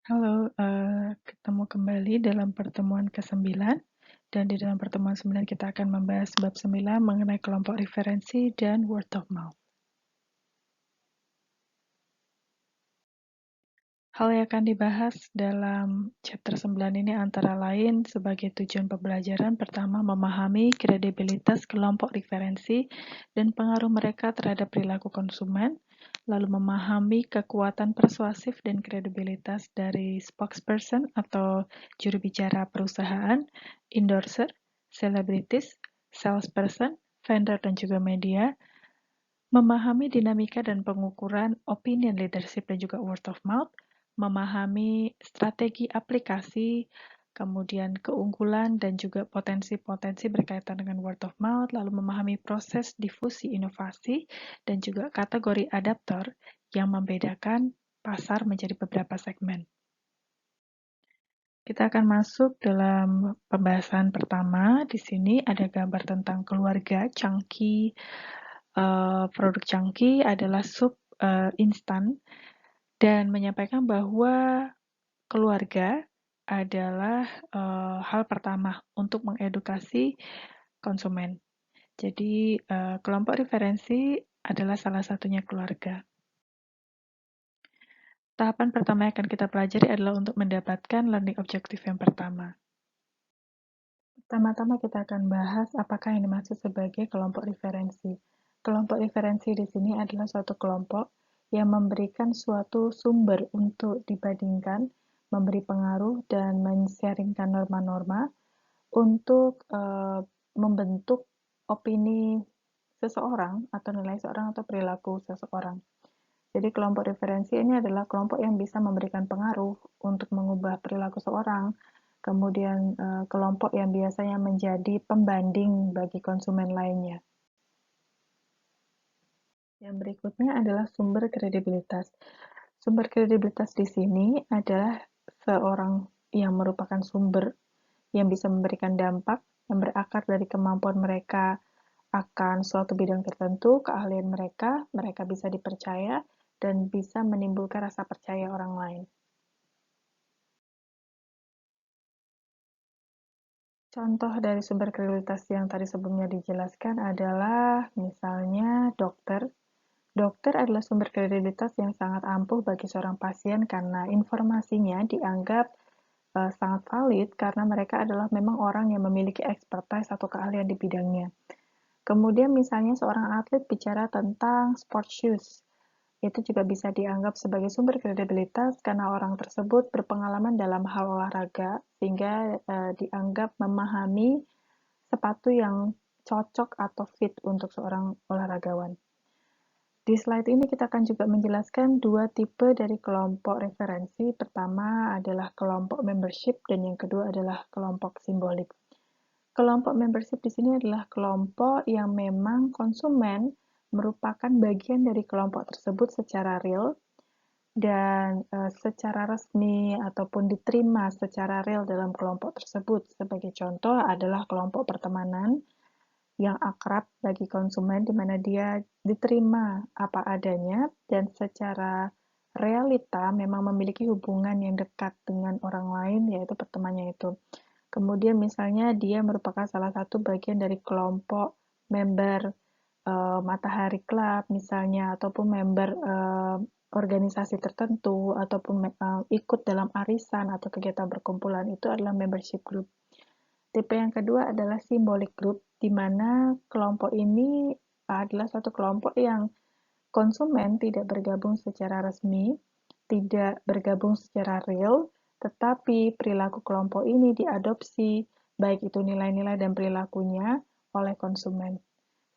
Halo, ketemu kembali dalam pertemuan ke-9, dan di dalam pertemuan 9 kita akan membahas bab 9 mengenai kelompok referensi dan word of mouth. Hal yang akan dibahas dalam chapter 9 ini antara lain sebagai tujuan pembelajaran pertama memahami kredibilitas kelompok referensi dan pengaruh mereka terhadap perilaku konsumen, lalu memahami kekuatan persuasif dan kredibilitas dari spokesperson atau juru bicara perusahaan, endorser, selebritis, salesperson, vendor dan juga media, memahami dinamika dan pengukuran opinion leadership dan juga word of mouth, memahami strategi aplikasi, kemudian keunggulan dan juga potensi-potensi berkaitan dengan word of mouth, lalu memahami proses difusi inovasi dan juga kategori adaptor yang membedakan pasar menjadi beberapa segmen. Kita akan masuk dalam pembahasan pertama. Di sini ada gambar tentang keluarga Chunky. Produk Chunky adalah sup instan dan menyampaikan bahwa keluarga adalah hal pertama untuk mengedukasi konsumen. Jadi kelompok referensi adalah salah satunya keluarga. Tahapan pertama yang akan kita pelajari adalah untuk mendapatkan learning objective yang pertama. Pertama-tama kita akan bahas apakah yang dimaksud sebagai kelompok referensi. Kelompok referensi di sini adalah suatu kelompok yang memberikan suatu sumber untuk dibandingkan, memberi pengaruh, dan men-sharingkan norma-norma untuk membentuk opini seseorang atau nilai seseorang atau perilaku seseorang. Jadi kelompok referensi ini adalah kelompok yang bisa memberikan pengaruh untuk mengubah perilaku seorang, kemudian kelompok yang biasanya menjadi pembanding bagi konsumen lainnya. Yang berikutnya adalah sumber kredibilitas. Sumber kredibilitas di sini adalah seorang yang merupakan sumber yang bisa memberikan dampak yang berakar dari kemampuan mereka akan suatu bidang tertentu, keahlian mereka, mereka bisa dipercaya, dan bisa menimbulkan rasa percaya orang lain. Contoh dari sumber kredibilitas yang tadi sebelumnya dijelaskan adalah misalnya dokter. Dokter adalah sumber kredibilitas yang sangat ampuh bagi seorang pasien karena informasinya dianggap sangat valid karena mereka adalah memang orang yang memiliki expertise atau keahlian di bidangnya. Kemudian misalnya seorang atlet bicara tentang sport shoes. Itu juga bisa dianggap sebagai sumber kredibilitas karena orang tersebut berpengalaman dalam hal olahraga sehingga dianggap memahami sepatu yang cocok atau fit untuk seorang olahragawan. Di slide ini kita akan juga menjelaskan dua tipe dari kelompok referensi. Pertama adalah kelompok membership dan yang kedua adalah kelompok simbolik. Kelompok membership di sini adalah kelompok yang memang konsumen merupakan bagian dari kelompok tersebut secara real dan secara resmi ataupun diterima secara real dalam kelompok tersebut. Sebagai contoh adalah kelompok pertemanan yang akrab bagi konsumen di mana dia diterima apa adanya dan secara realita memang memiliki hubungan yang dekat dengan orang lain, yaitu pertemanannya itu. Kemudian misalnya dia merupakan salah satu bagian dari kelompok member Matahari Club misalnya, ataupun member organisasi tertentu, ataupun ikut dalam arisan atau kegiatan berkumpulan, itu adalah membership group. Tipe yang kedua adalah symbolic group, di mana kelompok ini adalah suatu kelompok yang konsumen tidak bergabung secara resmi, tidak bergabung secara real, tetapi perilaku kelompok ini diadopsi, baik itu nilai-nilai dan perilakunya, oleh konsumen.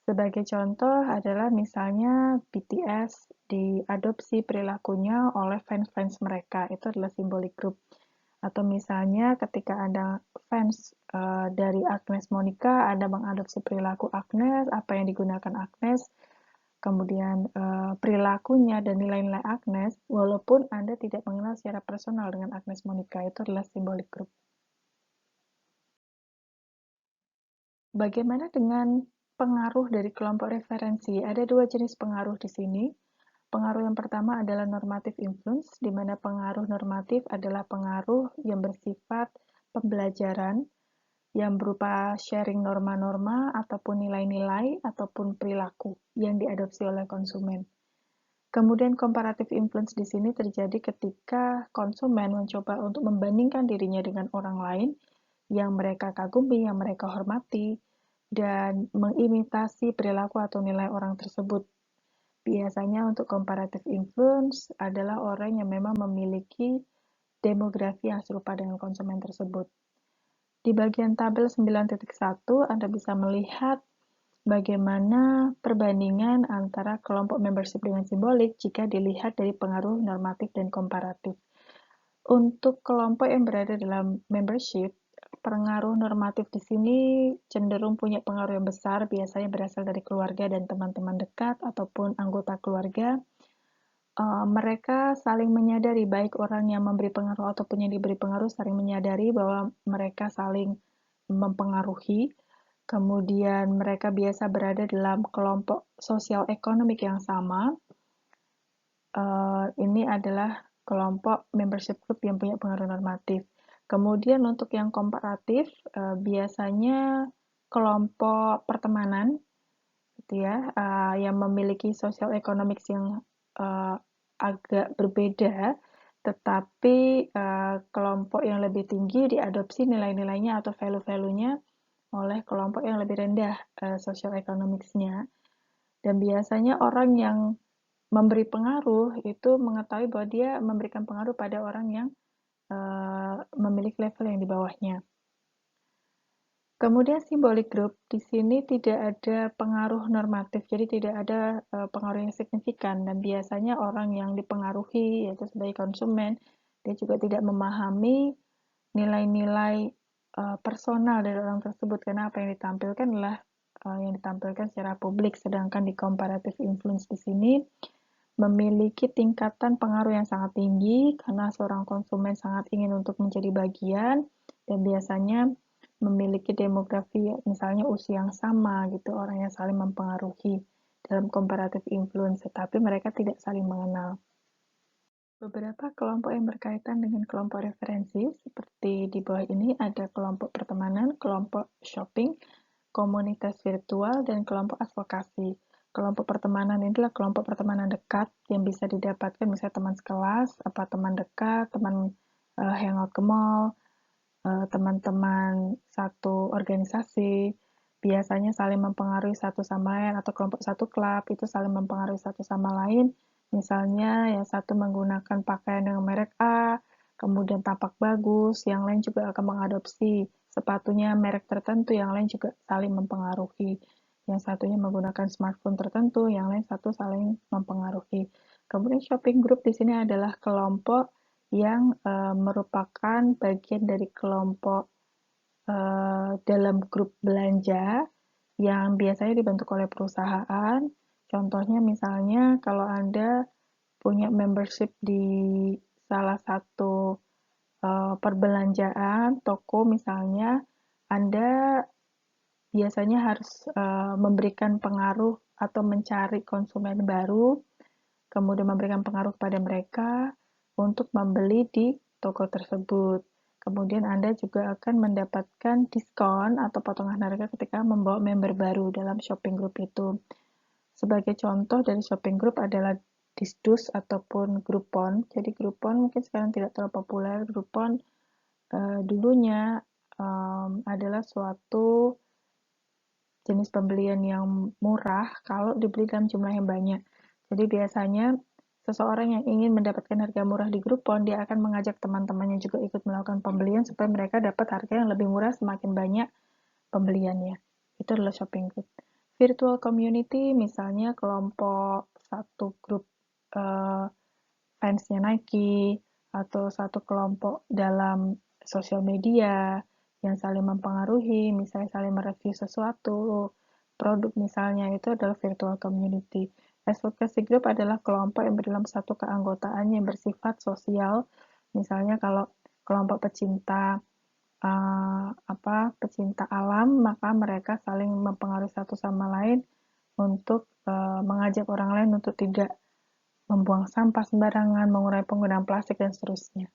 Sebagai contoh adalah misalnya BTS diadopsi perilakunya oleh fans-fans mereka, itu adalah symbolic group. Atau misalnya ketika Anda fans dari Agnes Monica, Anda mengadopsi perilaku Agnes, apa yang digunakan Agnes, kemudian perilakunya dan nilai-nilai Agnes, walaupun Anda tidak mengenal secara personal dengan Agnes Monica, itu adalah symbolic group. Bagaimana dengan pengaruh dari kelompok referensi? Ada dua jenis pengaruh di sini. Pengaruh yang pertama adalah normative influence, di mana pengaruh normatif adalah pengaruh yang bersifat pembelajaran, yang berupa sharing norma-norma ataupun nilai-nilai ataupun perilaku yang diadopsi oleh konsumen. Kemudian comparative influence di sini terjadi ketika konsumen mencoba untuk membandingkan dirinya dengan orang lain yang mereka kagumi, yang mereka hormati, dan mengimitasi perilaku atau nilai orang tersebut. Biasanya untuk comparative influence adalah orang yang memang memiliki demografi yang serupa dengan konsumen tersebut. Di bagian tabel 9.1, Anda bisa melihat bagaimana perbandingan antara kelompok membership dengan simbolik jika dilihat dari pengaruh normatif dan komparatif. Untuk kelompok yang berada dalam membership, pengaruh normatif di sini cenderung punya pengaruh yang besar, biasanya berasal dari keluarga dan teman-teman dekat ataupun anggota keluarga. Mereka saling menyadari, baik orang yang memberi pengaruh ataupun yang diberi pengaruh saling menyadari bahwa mereka saling mempengaruhi. Kemudian mereka biasa berada dalam kelompok sosial ekonomik yang sama. Ini adalah kelompok membership group yang punya pengaruh normatif. Kemudian untuk yang komparatif, biasanya kelompok pertemanan, gitu ya, yang memiliki social economics yang agak berbeda, tetapi kelompok yang lebih tinggi diadopsi nilai-nilainya atau value-value-nya oleh kelompok yang lebih rendah social economics-nya. Dan biasanya orang yang memberi pengaruh itu mengetahui bahwa dia memberikan pengaruh pada orang yang memiliki level yang di bawahnya. Kemudian symbolic group, di sini tidak ada pengaruh normatif, jadi tidak ada pengaruh yang signifikan, dan biasanya orang yang dipengaruhi, yaitu sebagai konsumen, dia juga tidak memahami nilai-nilai personal dari orang tersebut, karena apa yang ditampilkan adalah yang ditampilkan secara publik, sedangkan di comparative influence di sini memiliki tingkatan pengaruh yang sangat tinggi karena seorang konsumen sangat ingin untuk menjadi bagian dan biasanya memiliki demografi misalnya usia yang sama gitu, orang yang saling mempengaruhi dalam comparative influence, tetapi mereka tidak saling mengenal. Beberapa kelompok yang berkaitan dengan kelompok referensi seperti di bawah ini ada kelompok pertemanan, kelompok shopping, komunitas virtual, dan kelompok advokasi. Kelompok pertemanan ini adalah kelompok pertemanan dekat yang bisa didapatkan misalnya teman sekelas, apa teman dekat, teman hangout ke mall, teman-teman satu organisasi, biasanya saling mempengaruhi satu sama lain, atau kelompok satu klub itu saling mempengaruhi satu sama lain. Misalnya yang satu menggunakan pakaian dengan merek A, kemudian tampak bagus, yang lain juga akan mengadopsi sepatunya merek tertentu, yang lain juga saling mempengaruhi. Yang satunya menggunakan smartphone tertentu, yang lain satu saling mempengaruhi. Kemudian shopping group di sini adalah kelompok yang merupakan bagian dari kelompok dalam grup belanja yang biasanya dibentuk oleh perusahaan. Contohnya misalnya kalau Anda punya membership di salah satu perbelanjaan, toko misalnya, Anda biasanya harus memberikan pengaruh atau mencari konsumen baru, kemudian memberikan pengaruh pada mereka untuk membeli di toko tersebut. Kemudian Anda juga akan mendapatkan diskon atau potongan harga ketika membawa member baru dalam shopping group itu. Sebagai contoh dari shopping group adalah Disdus ataupun Groupon. Jadi Groupon mungkin sekarang tidak terlalu populer. Groupon dulunya adalah suatu jenis pembelian yang murah kalau dibeli dalam jumlah yang banyak. Jadi biasanya seseorang yang ingin mendapatkan harga murah di Groupon, dia akan mengajak teman-temannya juga ikut melakukan pembelian supaya mereka dapat harga yang lebih murah semakin banyak pembeliannya. Itu adalah shopping group. Virtual community, misalnya kelompok satu grup fansnya Nike, atau satu kelompok dalam sosial media yang saling mempengaruhi, misalnya saling mereview sesuatu, produk misalnya, itu adalah virtual community. Advocacy group adalah kelompok yang dalam satu keanggotaan yang bersifat sosial, misalnya kalau kelompok pecinta pecinta alam, maka mereka saling mempengaruhi satu sama lain untuk mengajak orang lain untuk tidak membuang sampah sembarangan, mengurangi penggunaan plastik, dan seterusnya.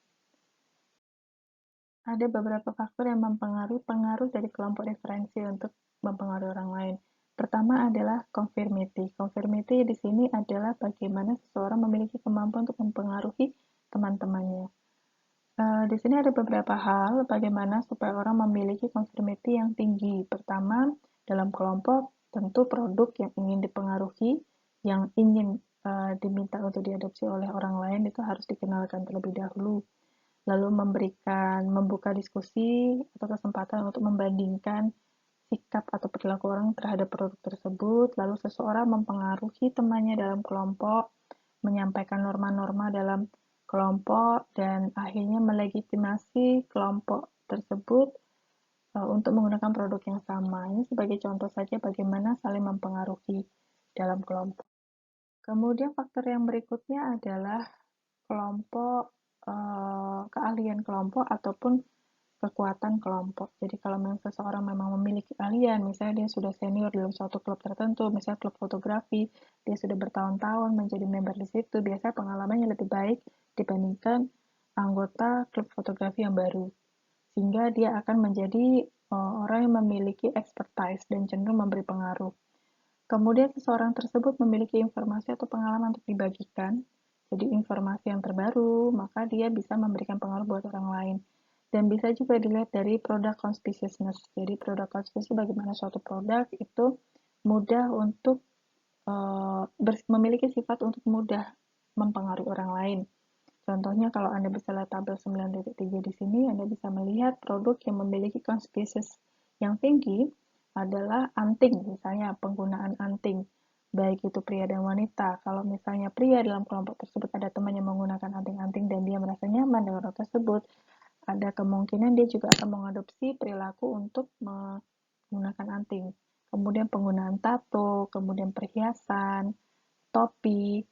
Ada beberapa faktor yang mempengaruhi pengaruh dari kelompok referensi untuk mempengaruhi orang lain. Pertama adalah conformity. Conformity di sini adalah bagaimana seseorang memiliki kemampuan untuk mempengaruhi teman-temannya. Di sini ada beberapa hal bagaimana supaya orang memiliki conformity yang tinggi. Pertama, dalam kelompok tentu produk yang ingin dipengaruhi, yang ingin diminta untuk diadopsi oleh orang lain itu harus dikenalkan terlebih dahulu. Lalu membuka diskusi atau kesempatan untuk membandingkan sikap atau perilaku orang terhadap produk tersebut. Lalu seseorang mempengaruhi temannya dalam kelompok, menyampaikan norma-norma dalam kelompok, dan akhirnya melegitimasi kelompok tersebut untuk menggunakan produk yang sama. Ini sebagai contoh saja bagaimana saling mempengaruhi dalam kelompok. Kemudian faktor yang berikutnya adalah kelompok, keahlian kelompok ataupun kekuatan kelompok. Jadi kalau memang seseorang memang memiliki keahlian, misalnya dia sudah senior dalam suatu klub tertentu, misalnya klub fotografi, dia sudah bertahun-tahun menjadi member di situ, biasanya pengalamannya lebih baik dibandingkan anggota klub fotografi yang baru. Sehingga dia akan menjadi orang yang memiliki expertise dan cenderung memberi pengaruh. Kemudian seseorang tersebut memiliki informasi atau pengalaman untuk dibagikan, jadi informasi yang terbaru, maka dia bisa memberikan pengaruh buat orang lain. Dan bisa juga dilihat dari product conspicuousness. Jadi product conspicuousness bagaimana suatu produk itu mudah untuk memiliki sifat untuk mudah mempengaruhi orang lain. Contohnya kalau Anda bisa lihat tabel 9.3 di sini, Anda bisa melihat produk yang memiliki conspicuous yang tinggi adalah anting, misalnya penggunaan anting, baik itu pria dan wanita. Kalau misalnya pria dalam kelompok tersebut ada teman yang menggunakan anting-anting dan dia merasa nyaman dengan hal tersebut, ada kemungkinan dia juga akan mengadopsi perilaku untuk menggunakan anting. Kemudian penggunaan tato, kemudian perhiasan, topi,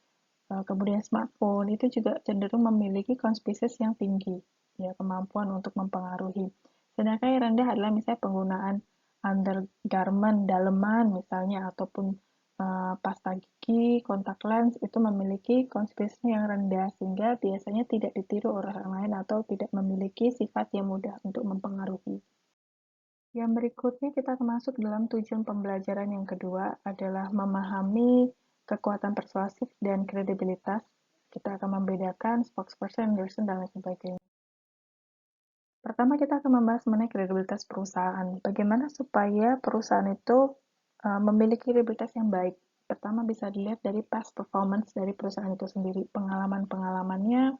kemudian smartphone itu juga cenderung memiliki conspicuous yang tinggi, ya kemampuan untuk mempengaruhi. Sedangkan yang rendah adalah misalnya penggunaan undergarment, daleman misalnya, ataupun pasta gigi, kontak lens itu memiliki conspicuous yang rendah sehingga biasanya tidak ditiru oleh orang lain atau tidak memiliki sifat yang mudah untuk mempengaruhi. Yang berikutnya kita masuk dalam tujuan pembelajaran yang kedua adalah memahami kekuatan persuasif dan kredibilitas. Kita akan membedakan spokesperson, endorser, dan lain sebagainya. Pertama kita akan membahas mengenai kredibilitas perusahaan. Bagaimana supaya perusahaan itu memiliki kredibilitas yang baik. Pertama bisa dilihat dari past performance dari perusahaan itu sendiri, pengalaman-pengalamannya,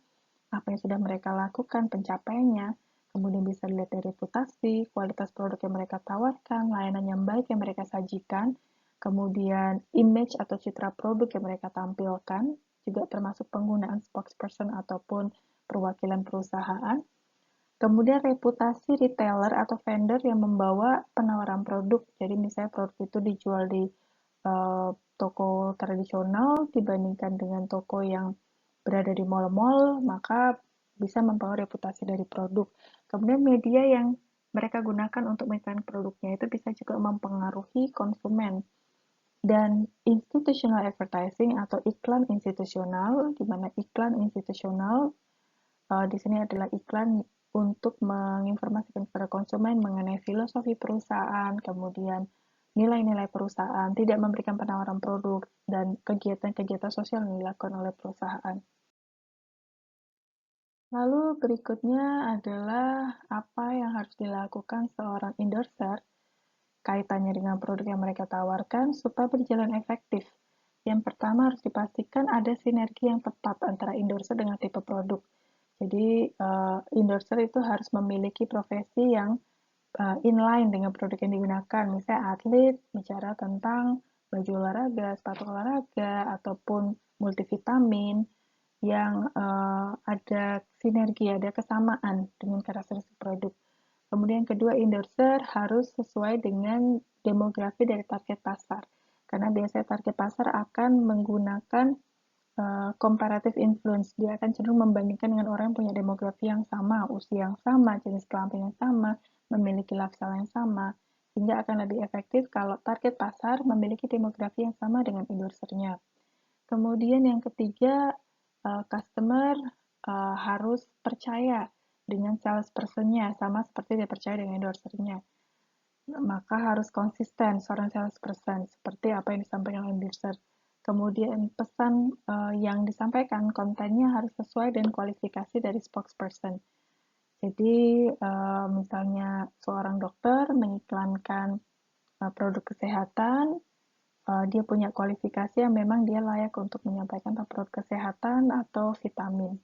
apa yang sudah mereka lakukan, pencapaiannya, kemudian bisa dilihat dari reputasi, kualitas produk yang mereka tawarkan, layanan yang baik yang mereka sajikan, kemudian image atau citra produk yang mereka tampilkan, juga termasuk penggunaan spokesperson ataupun perwakilan perusahaan, kemudian reputasi retailer atau vendor yang membawa penawaran produk, jadi misalnya produk itu dijual di toko tradisional dibandingkan dengan toko yang berada di mall-mall, maka bisa mempengaruhi reputasi dari produk. Kemudian media yang mereka gunakan untuk mengiklan produknya itu bisa juga mempengaruhi konsumen. Dan institutional advertising atau iklan institusional, di mana iklan institusional di sini adalah iklan untuk menginformasikan kepada konsumen mengenai filosofi perusahaan, kemudian nilai-nilai perusahaan, tidak memberikan penawaran produk, dan kegiatan-kegiatan sosial yang dilakukan oleh perusahaan. Lalu berikutnya adalah apa yang harus dilakukan seorang endorser kaitannya dengan produk yang mereka tawarkan supaya berjalan efektif. Yang pertama harus dipastikan ada sinergi yang tepat antara endorser dengan tipe produk. Jadi endorser itu harus memiliki profesi yang inline dengan produk yang digunakan. Misalnya atlet bicara tentang baju olahraga, sepatu olahraga, ataupun multivitamin yang ada sinergi, ada kesamaan dengan karakteristik produk. Kemudian kedua, endorser harus sesuai dengan demografi dari target pasar. Karena biasanya target pasar akan menggunakan comparative influence. Dia akan cenderung membandingkan dengan orang yang punya demografi yang sama, usia yang sama, jenis kelamin yang sama, memiliki lifestyle yang sama, sehingga akan lebih efektif kalau target pasar memiliki demografi yang sama dengan endorsernya. Kemudian yang ketiga, customer harus percaya dengan salesperson-nya, sama seperti dia percaya dengan endorser-nya. Maka harus konsisten seorang salesperson, seperti apa yang disampaikan oleh endorser. Kemudian pesan yang disampaikan, kontennya harus sesuai dengan kualifikasi dari spokesperson. Jadi, misalnya seorang dokter mengiklankan produk kesehatan, dia punya kualifikasi yang memang dia layak untuk menyampaikan produk kesehatan atau vitamin.